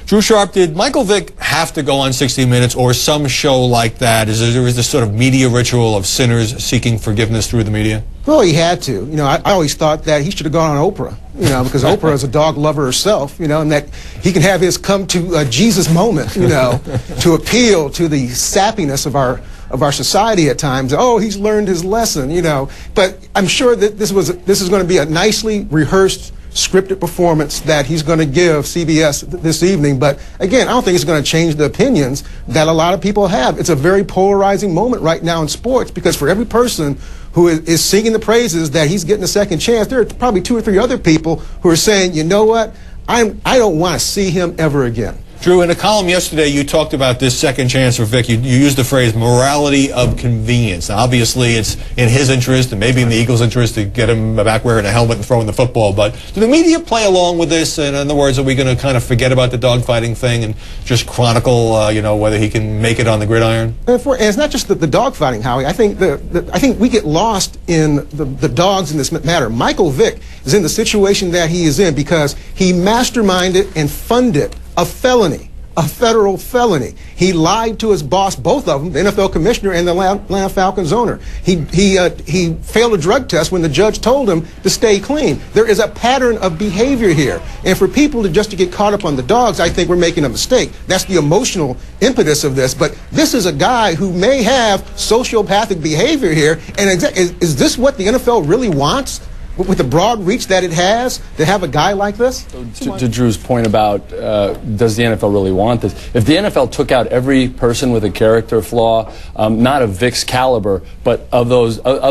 Drew Sharp, did Michael Vick have to go on 60 Minutes or some show like that? Is there this sort of media ritual of sinners seeking forgiveness through the media? Well, he had to. You know, I always thought that he should have gone on Oprah, you know, because Oprah is a dog lover herself, you know, and that he can have his come to Jesus moment, you know, to appeal to the sappiness of our society at times. Oh, he's learned his lesson, you know. But I'm sure that this is going to be a nicely rehearsed, scripted performance that he's going to give CBS this evening. But again, I don't think it's going to change the opinions that a lot of people have. It's a very polarizing moment right now in sports, because for every person who is singing the praises that he's getting a second chance, there are probably 2 or 3 other people who are saying, you know what, I don't want to see him ever again. Drew, in a column yesterday, you talked about this second chance for Vick. You used the phrase morality of convenience. Now, obviously, it's in his interest and maybe in the Eagles' interest to get him back wearing a helmet and throwing the football. But do the media play along with this? In other words, are we going to kind of forget about the dogfighting thing and just chronicle, you know, whether he can make it on the gridiron? And it's not just the dogfighting, Howie. I think we get lost in the dogs in this matter. Michael Vick is in the situation that he is in because he masterminded and funded a felony, a federal felony. He lied to his boss, both of them, the NFL commissioner and the Atlanta Falcons owner. He failed a drug test when the judge told him to stay clean. There is a pattern of behavior here. And for people to get caught up on the dogs, I think we're making a mistake. That's the emotional impetus of this. But this is a guy who may have sociopathic behavior here. And is this what the NFL really wants? With the broad reach that it has, to have a guy like this? To Drew's point about does the NFL really want this? If the NFL took out every person with a character flaw, not of Vick's caliber, but of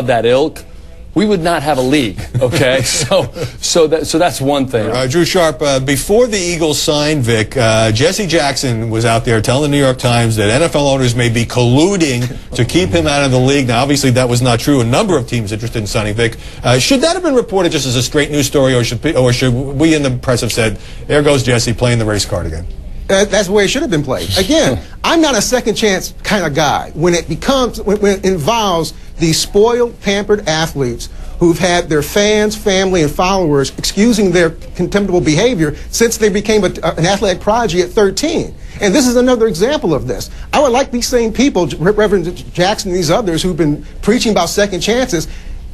that ilk, we would not have a league, okay? so that's one thing. Drew Sharp, before the Eagles signed Vick, Jesse Jackson was out there telling the New York Times that NFL owners may be colluding to keep him out of the league. Now, obviously, that was not true. A number of teams interested in signing Vick. Should that have been reported just as a straight news story, or should we in the press have said, there goes Jesse playing the race card again? That's the way it should have been played. Again, I'm not a second chance kind of guy. When it involves these spoiled, pampered athletes who've had their fans, family, and followers excusing their contemptible behavior since they became an athletic prodigy at 13. And this is another example of this. I would like these same people, Reverend Jackson and these others who've been preaching about second chances,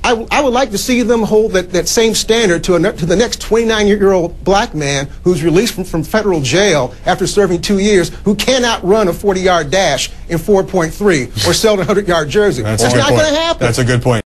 I would like to see them hold that same standard to the next 29-year-old black man who's released from federal jail after serving 2 years, who cannot run a 40-yard dash in 4.3 or sell a 100-yard jersey. That's not going to happen. That's a good point.